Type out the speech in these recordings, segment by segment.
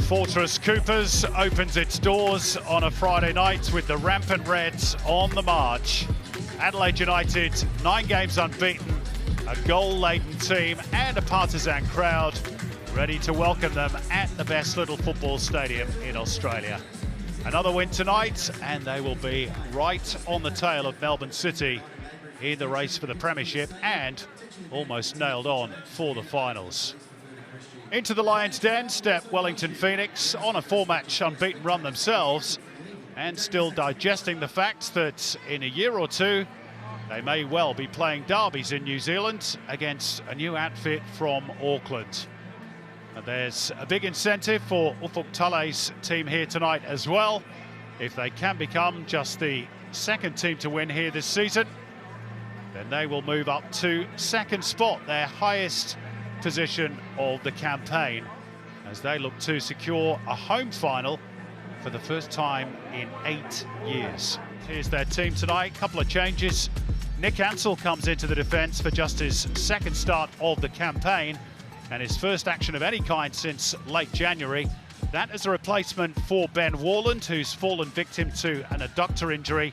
Fortress Coopers opens its doors on a Friday night with the rampant Reds on the march. Adelaide United, 9 games unbeaten, a goal-laden team and a partisan crowd ready to welcome them at the best little football stadium in Australia. Another win tonight and they will be right on the tail of Melbourne City in the race for the premiership and almost nailed on for the finals. Into the Lions' den step Wellington Phoenix on a 4-match unbeaten run themselves and still digesting the fact that in a year or two they may well be playing derbies in New Zealand against a new outfit from Auckland. And there's a big incentive for Ufuk Tale's team here tonight as well. If they can become just the second team to win here this season, then they will move up to second spot, their highest position of the campaign, as they look to secure a home final for the first time in 8 years. Here's their team tonight, couple of changes. Nick Ansell comes into the defence for just his second start of the campaign and his first action of any kind since late January. That is a replacement for Ben Warland, who's fallen victim to an adductor injury.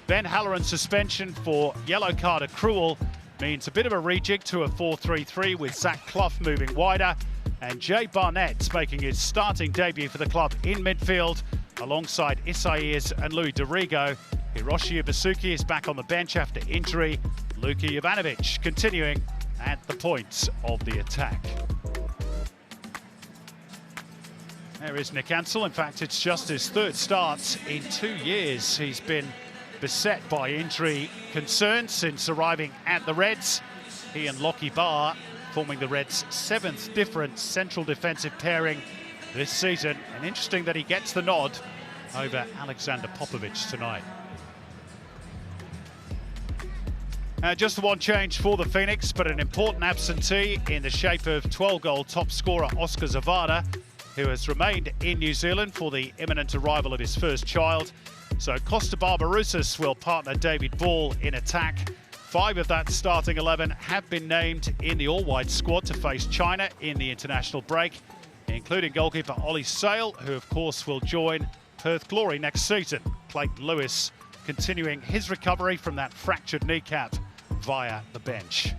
Ben Halloran's suspension for yellow card accrual means a bit of a rejig to a 4-3-3 with Zach Clough moving wider and Jay Barnett's making his starting debut for the club in midfield alongside Isaias and Louis Dorigo. Hiroshi Ibasuki is back on the bench after injury. Luka Jovanovic continuing at the points of the attack. There is Nick Ansell. In fact, it's just his third start in 2 years. He's been beset by injury concerns since arriving at the Reds. He and Lockie Barr forming the Reds' 7th different central defensive pairing this season. And interesting that he gets the nod over Alexander Popovic tonight. Just the one change for the Phoenix, but an important absentee in the shape of 12-goal top scorer Oscar Zavada, who has remained in New Zealand for the imminent arrival of his first child. So Costa Barbarouses will partner David Ball in attack. 5 of that starting 11 have been named in the all-white squad to face China in the international break, including goalkeeper Ollie Sale, who of course will join Perth Glory next season. Clayton Lewis continuing his recovery from that fractured kneecap via the bench.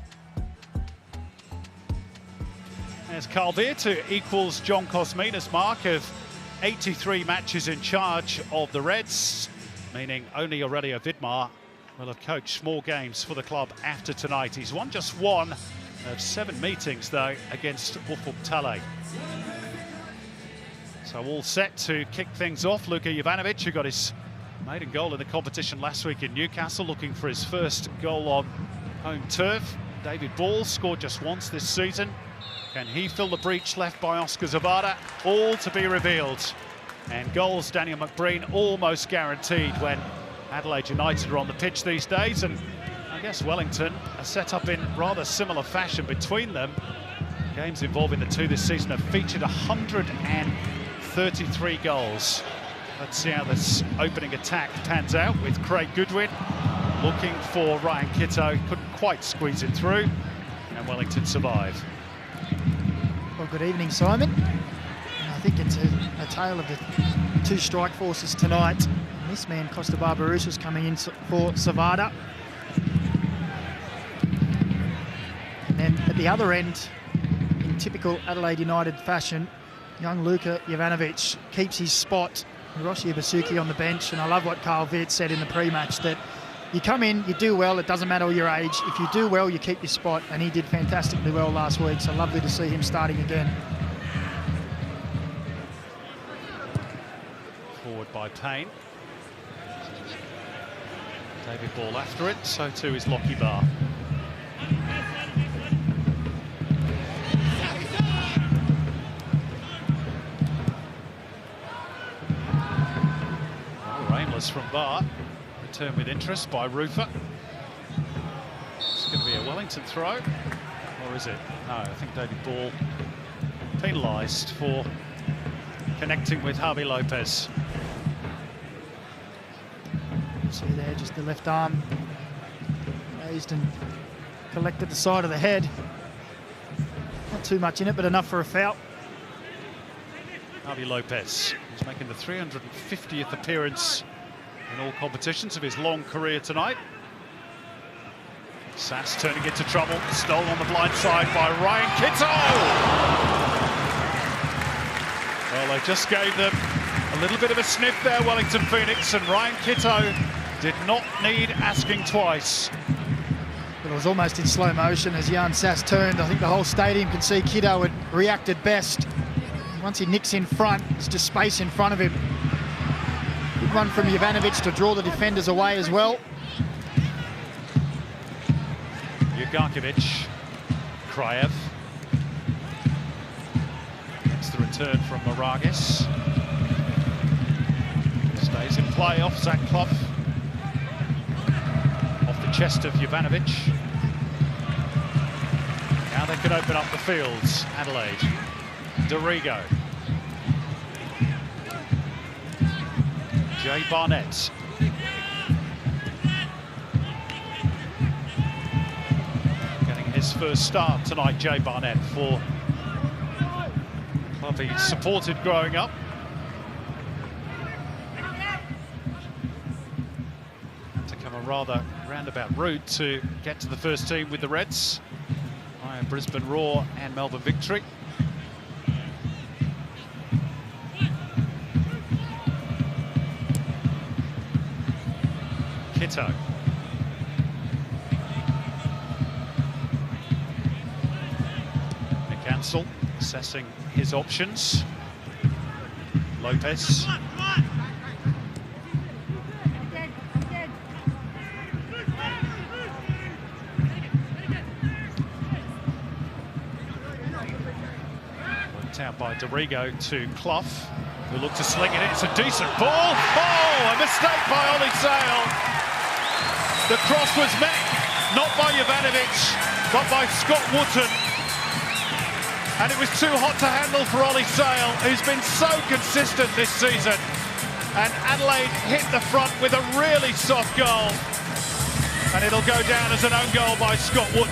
There's Carl Veert, who equals John Cosmina's mark of 83 matches in charge of the Reds, meaning only Aurelio Vidmar will have coached small games for the club after tonight. He's won just 1 of 7 meetings, though, against Ufuk Tale. So all set to kick things off. Luka Jovanovic, who got his maiden goal in the competition last week in Newcastle, looking for his first goal on home turf. David Ball scored just once this season. Can he fill the breach left by Oscar Zavada? All to be revealed. And goals, Daniel McBreen, almost guaranteed when Adelaide United are on the pitch these days. And I guess Wellington are set up in rather similar fashion between them. Games involving the two this season have featured 133 goals. Let's see how this opening attack pans out with Craig Goodwin looking for Ryan Kitto. Couldn't quite squeeze it through, and Wellington survive. Well, good evening, Simon. And I think it's a tale of the 2 strike forces tonight. And this man, Costa Barbarouses, coming in for Zavada. And then at the other end, in typical Adelaide United fashion, young Luka Jovanovic keeps his spot. Hiroshi Ibasuki on the bench, and I love what Carl Veert said in the pre-match, that you come in, you do well, it doesn't matter your age. If you do well, you keep your spot, and he did fantastically well last week, so lovely to see him starting again. Forward by Payne. David Ball after it, so too is Lockie Barr. From Barr, return with interest by Rufer. It's going to be a Wellington throw, or is it? No, I think David Ball penalised for connecting with Javi Lopez. See there, just the left arm raised and collected the side of the head. Not too much in it, but enough for a foul. Javi Lopez. He's making the 350th appearance in all competitions of his long career tonight. Sass turning into trouble. Stole on the blind side by Ryan Kitto. Well, they just gave them a little bit of a sniff there, Wellington Phoenix, and Ryan Kitto did not need asking twice. It was almost in slow motion as Jan Sass turned. I think the whole stadium could see Kitto had reacted best. Once he nicks in front, there's just space in front of him. Good run from Jovanovic to draw the defenders away as well. Jugarkovic, Kraev. It's the return from Moragas. Stays in play off Zach Clough. Off the chest of Jovanovic. Now they can open up the fields, Adelaide. Dorigo. Jay Barnett. Getting his first start tonight, Jay Barnett, for a club he supported growing up. To come a rather roundabout route to get to the first team with the Reds. Via Brisbane Roar and Melbourne Victory. Kitto. McAnsell assessing his options. Lopez. Worked out by Dorigo to Clough, who looked to sling it in. It's a decent ball. Oh, a mistake by Ollie Sale. The cross was met, not by Jovanovic, but by Scott Wootton. And it was too hot to handle for Ollie Sale, who's been so consistent this season. And Adelaide hit the front with a really soft goal. And it'll go down as an own goal by Scott Wootton.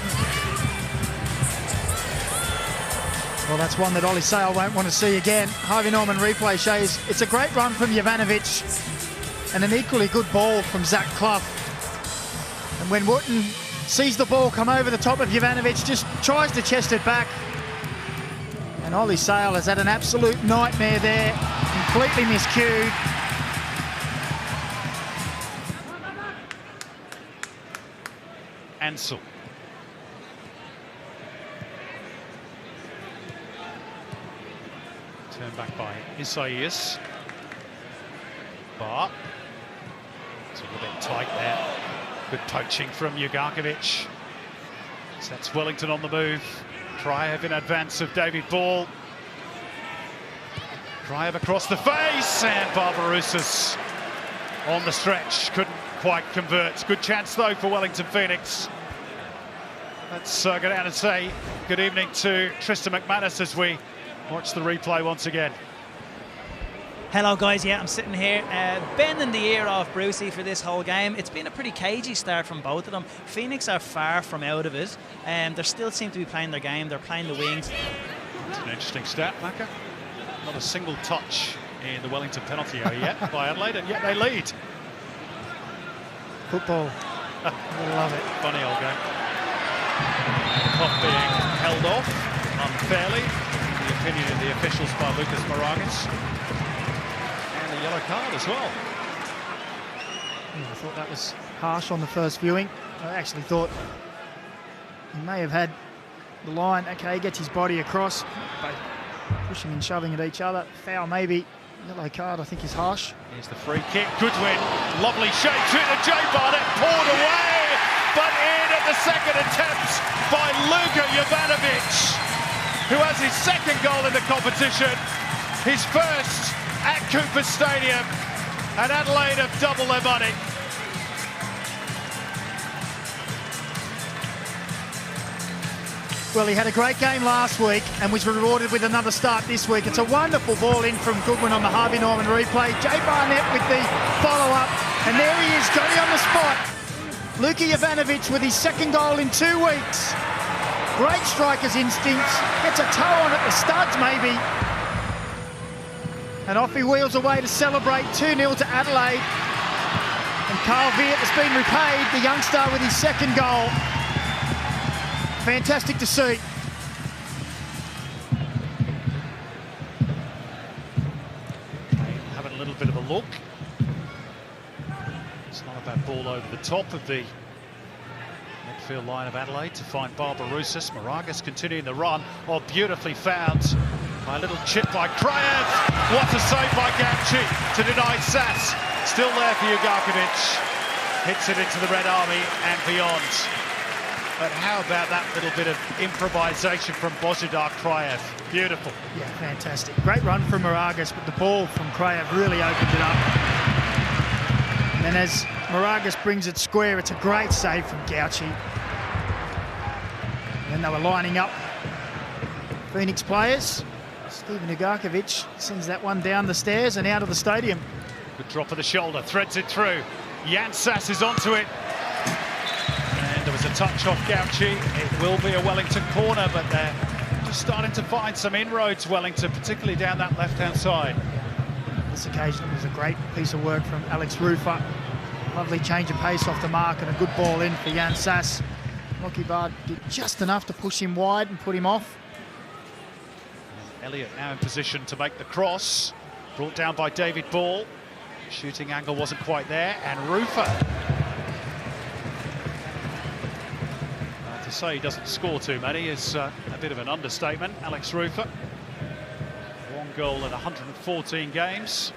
Well, that's one that Ollie Sale won't want to see again. Harvey Norman replay shows it's a great run from Jovanovic and an equally good ball from Zach Clough. And when Wootton sees the ball come over the top of Jovanovic, just tries to chest it back. And Ollie Sale has had an absolute nightmare there, completely miscued. Ansell. Turned back by Isaias. But it's a little bit tight there. Good poaching from Jugarkovic. Sets Wellington on the move. Kraev in advance of David Ball. Kraev across the face, and Barbarouses on the stretch. Couldn't quite convert. Good chance though for Wellington Phoenix. Let's go down and say good evening to Tristan McManus as we watch the replay once again. Hello guys, yeah, I'm sitting here bending the ear off Brucey for this whole game. It's been a pretty cagey start from both of them. Phoenix are far from out of it. They still seem to be playing their game. They're playing the wings. It's an interesting stat, Macca. Not a single touch in the Wellington penalty area yet by Adelaide, and yet they lead. Football. I love it. Funny old game. Clough being held off unfairly, in the opinion of the officials, by Lucas Moragas. Yellow card as well. Yeah, I thought that was harsh on the first viewing. I actually thought he may have had the line. Okay, he gets his body across, but pushing and shoving at each other. Foul maybe. Yellow card I think is harsh. Here's the free kick. Goodwin. Lovely shape to the Jay Barnett. Poured away, but in at the second attempt by Luka Jovanovic, who has his second goal in the competition. His first at Cooper Stadium, and Adelaide have doubled their money. Well, he had a great game last week and was rewarded with another start this week. It's a wonderful ball in from Goodwin on the Harvey Norman replay. Jay Barnett with the follow-up, and there he is, Johnny on the spot. Luka Jovanovic with his second goal in 2 weeks. Great striker's instincts, gets a toe on at the studs maybe. And off he wheels away to celebrate 2-0 to Adelaide. And Carl Viet has been repaid, the youngster, with his second goal. Fantastic to see. Having a little bit of a look. It's not a bad ball over the top of the midfield line of Adelaide to find Barbarousis. Moragas continuing the run. Oh, beautifully found by a little chip by Kraev. What a save by Gauci to deny Sass. Still there for Ugarkovic. Hits it into the Red Army and beyond. But how about that little bit of improvisation from Bozidar Kraev? Beautiful. Yeah, fantastic. Great run from Moragas, but the ball from Kraev really opened it up. And then as Moragas brings it square, it's a great save from Gauci. And then they were lining up Phoenix players. Steven Ugarkovic sends that one down the stairs and out of the stadium. Good drop of the shoulder, threads it through. Jan Sass is onto it. And there was a touch off Gauci. It will be a Wellington corner, but they're just starting to find some inroads, Wellington, particularly down that left-hand side. This occasion it was a great piece of work from Alex Rufer. Lovely change of pace off the mark and a good ball in for Jan Sass. Lockie Bard did just enough to push him wide and put him off. Elliott now in position to make the cross. Brought down by David Ball. Shooting angle wasn't quite there, and Rufer. To say he doesn't score too many is a bit of an understatement. Alex Rufer. One goal in 114 games.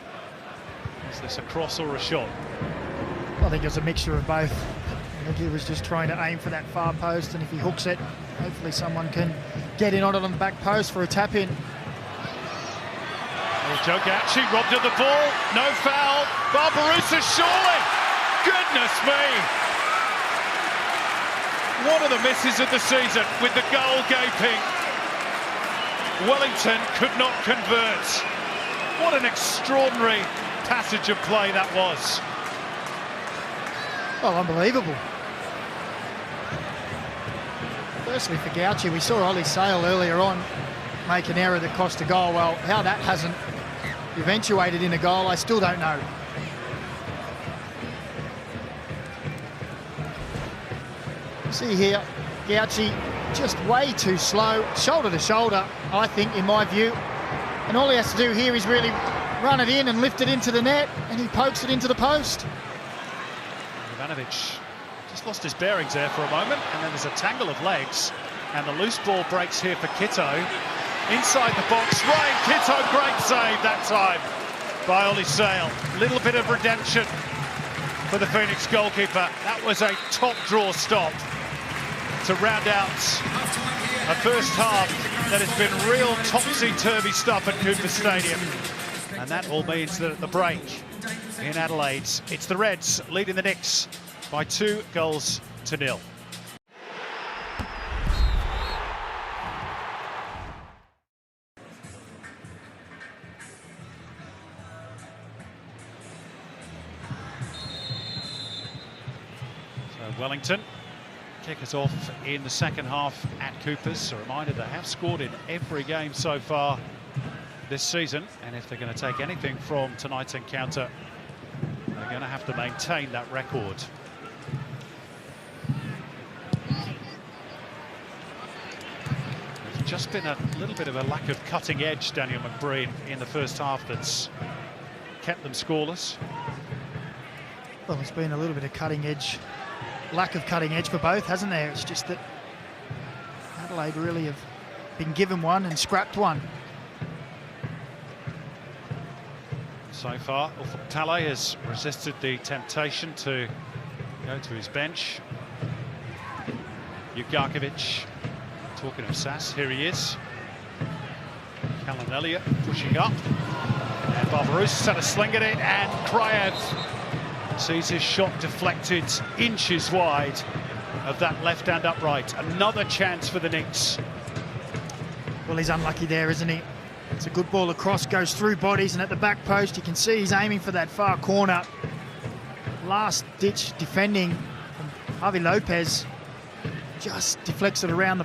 Is this a cross or a shot? I think it was a mixture of both. I think he was just trying to aim for that far post, and if he hooks it, hopefully someone can get in on it on the back post for a tap-in. Joe Gauci robbed of the ball, no foul. Barbarousis surely. Goodness me. One of the misses of the season with the goal gaping. Wellington could not convert. What an extraordinary passage of play that was. Well, unbelievable. Firstly, for Gauci, we saw Ollie Sale earlier on make an error that cost a goal. Well, how that hasn't eventuated in a goal, I still don't know. See here, Gauci just way too slow, shoulder to shoulder, I think, in my view. And all he has to do here is really run it in and lift it into the net, and he pokes it into the post. Ivanovic just lost his bearings there for a moment, and then there's a tangle of legs, and the loose ball breaks here for Kitto. Inside the box, Ryan Kitto, great save that time by Ollie Sale. Little bit of redemption for the Phoenix goalkeeper. That was a top draw stop to round out a first half that has been real topsy-turvy stuff at Cooper Stadium. And that all means that at the break in Adelaide, it's the Reds leading the Knicks by 2-0. Wellington kick us off in the second half at Coopers. A reminder, they have scored in every game so far this season, and if they're going to take anything from tonight's encounter, they're going to have to maintain that record. There's just been a little bit of a lack of cutting edge, Daniel McBreen, in the first half that's kept them scoreless. Well, there's been a little bit of lack of cutting edge for both, hasn't there? It's just that Adelaide really have been given one and scrapped one. So far, Ufuk-Talay has resisted the temptation to go to his bench. Ugarkovic, talking of Sass, here he is. Callum Elliott pushing up. And Barbarousis had a sling at it, and Kraev sees his shot deflected inches wide of that left-hand upright. Another chance for the Knicks. Well, he's unlucky there, isn't he? It's a good ball across, goes through bodies, and at the back post you can see he's aiming for that far corner. Last-ditch defending from Javi Lopez. Just deflects it around the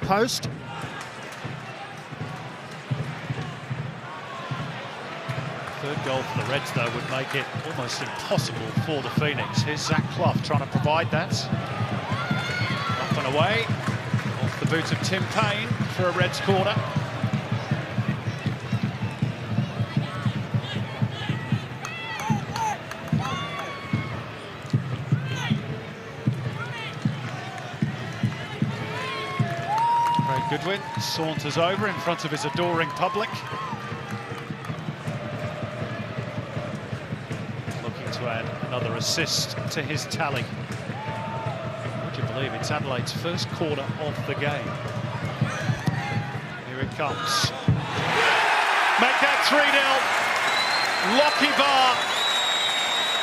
Third goal for the Reds, though, would make it almost impossible for the Phoenix. Here's Zach Clough trying to provide that. Up and away. Off the boot of Tim Payne for a Reds corner. Goodwin saunters over in front of his adoring public. Looking to add another assist to his tally. Would you believe it's Adelaide's first quarter of the game? Here it comes. Make that 3-0. Lockie Barr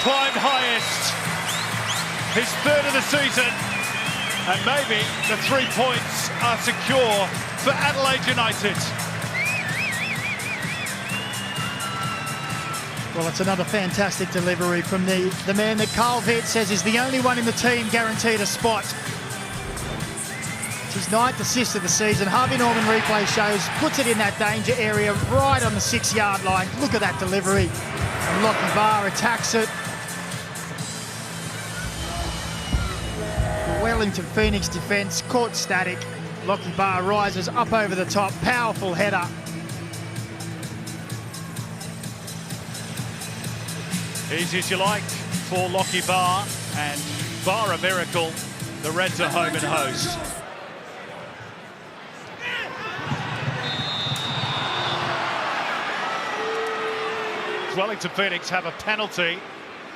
climbed highest. His third of the season. And maybe the 3 points are secure for Adelaide United. Well, it's another fantastic delivery from the man that Carl Vitt says is the only one in the team guaranteed a spot. It's his 9th assist of the season. Harvey Norman replay shows, puts it in that danger area right on the 6-yard line. Look at that delivery. And Lockie Barr attacks it. Wellington Phoenix defence caught static. Lockie Barr rises up over the top. Powerful header. Easy as you like for Lockie Barr, and bar a miracle, the Reds are home and host. Wellington Phoenix have a penalty.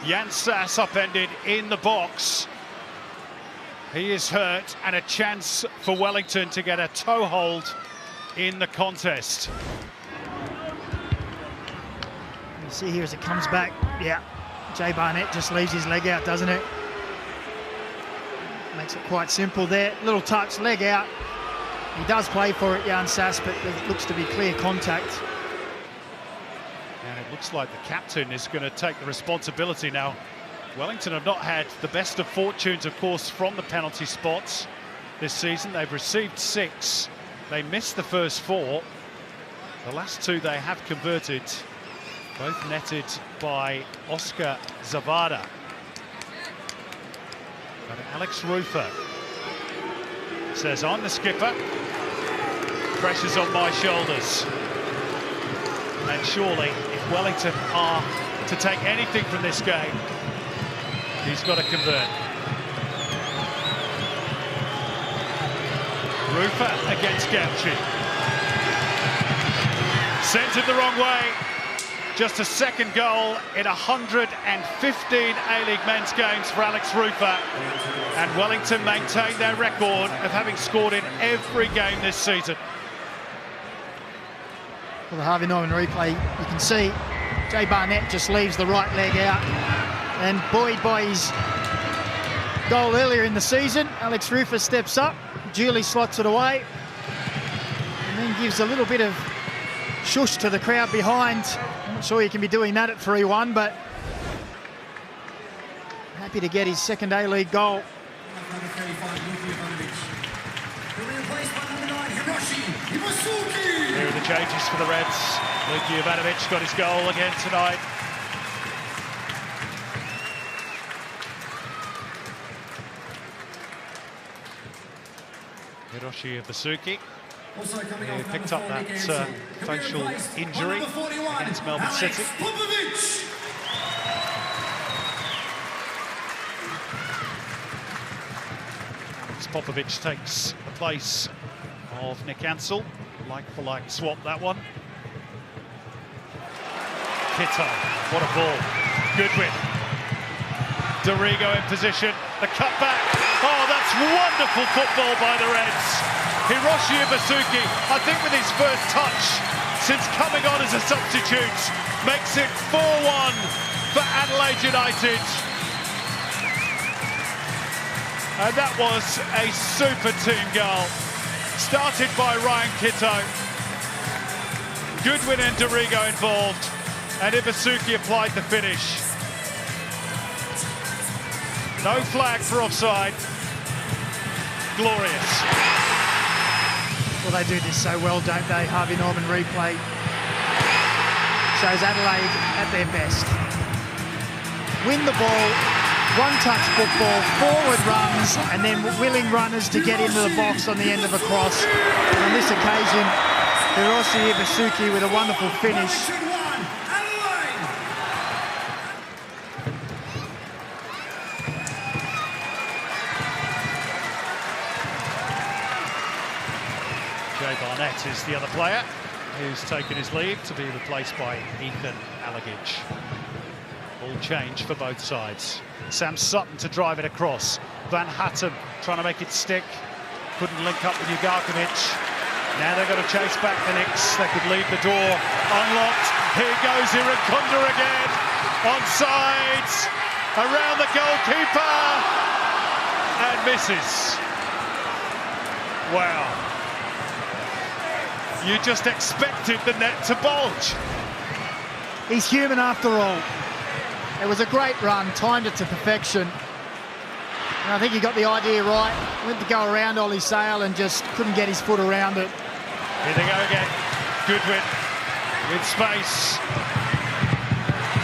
Jan Sass upended in the box. He is hurt, and a chance for Wellington to get a toe hold in the contest. You see here as it comes back, yeah, Jay Barnett just leaves his leg out, doesn't it? Makes it quite simple there. Little touch, leg out. He does play for it, Jan Sass, but it looks to be clear contact. And it looks like the captain is going to take the responsibility now. Wellington have not had the best of fortunes, of course, from the penalty spots this season. They've received 6. They missed the first 4. The last 2 they have converted, both netted by Oscar Zavada. But Alex Rufer says, I'm the skipper. Pressure's on my shoulders. And surely, if Wellington are to take anything from this game, he's got to convert. Rufer against Gauchi. Sent it the wrong way. Just a second goal in 115 A-League men's games for Alex Rufer. And Wellington maintain their record of having scored in every game this season. For the Harvey Norman replay, you can see Jay Barnett just leaves the right leg out. And buoyed by his goal earlier in the season, Alex Rufer steps up, duly slots it away, and then gives a little bit of shush to the crowd behind. I'm not sure you can be doing that at 3-1, but happy to get his second A-League goal. Here are the changes for the Reds. Luka Jovanovic got his goal again tonight. Hiroshi Basuki, who picked up that facial injury against Melbourne City. Alex Popovic takes the place of Nick Ansell. Like-for-like swap, that one. Kitto, what a ball. Goodwin. Dorigo in position, the cutback. Oh, that's wonderful football by the Reds. Hiroshi Basuki, I think with his first touch since coming on as a substitute, makes it 4-1 for Adelaide United. And that was a super team goal. Started by Ryan Kitto. Goodwin and Dorigo involved, and Ibasuki applied the finish. No flag for offside. Glorious. Well, they do this so well, don't they? Harvey Norman replay. shows Adelaide at their best. Win the ball, one-touch football, forward runs, and then willing runners to get into the box on the end of a cross. And on this occasion, Isuzu UTE with a wonderful finish. Jay Barnett is the other player who's taken his leave to be replaced by Ethan Allegage. All change for both sides. Sam Sutton to drive it across. Van Hattem trying to make it stick. Couldn't link up with Ugarkovic. Now they've got to chase back the Knicks. They could leave the door unlocked. Here goes Irankunda again. Onside. Around the goalkeeper. And misses. Wow. You just expected the net to bulge. He's human after all. It was a great run, timed it to perfection. And I think he got the idea right. Went to go around Ollie Sale and just couldn't get his foot around it. Here they go again. Goodwin with space.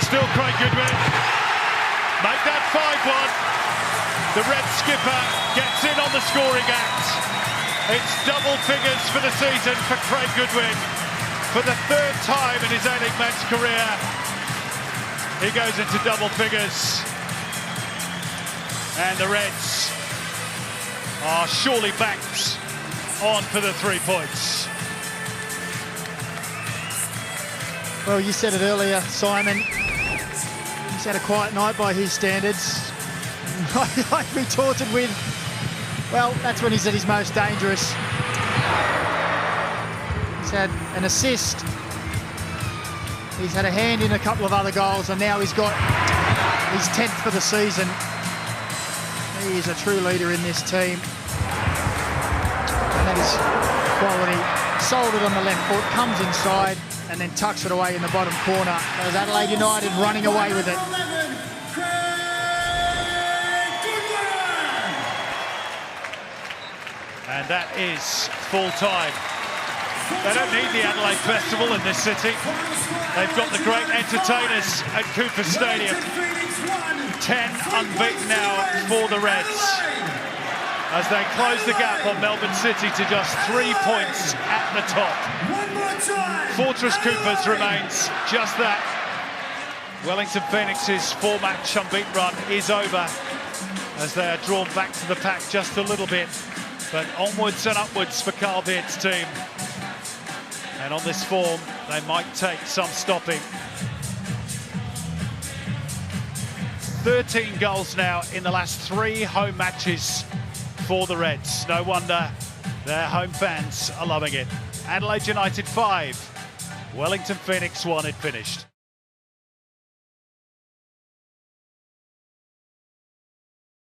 Still Craig Goodwin. Make that 5-1. The Red skipper gets in on the scoring act. It's double figures for the season for Craig Goodwin. For the third time in his A-League match career, he goes into double figures. And the Reds are surely backed on for the 3 points. Well, you said it earlier, Simon. He's had a quiet night by his standards. Like retorted with, well, that's when he's at his most dangerous. He's had an assist. He's had a hand in a couple of other goals, and now he's got his 10th for the season. He is a true leader in this team. And that is quality. Sold it on the left foot, comes inside, and then tucks it away in the bottom corner. There's Adelaide United running away with it. And that is full time. They don't need the Adelaide Festival in this city. They've got the great entertainers at Cooper Stadium. 10 unbeaten now for the Reds, as they close the gap on Melbourne City to just 3 points at the top. Fortress Coopers remains just that. Wellington Phoenix's 4-match unbeaten run is over, as they are drawn back to the pack just a little bit. But onwards and upwards for Carl Beard's team. And on this form, they might take some stopping. 13 goals now in the last 3 home matches for the Reds. No wonder their home fans are loving it. Adelaide United 5, Wellington Phoenix 1 it finished.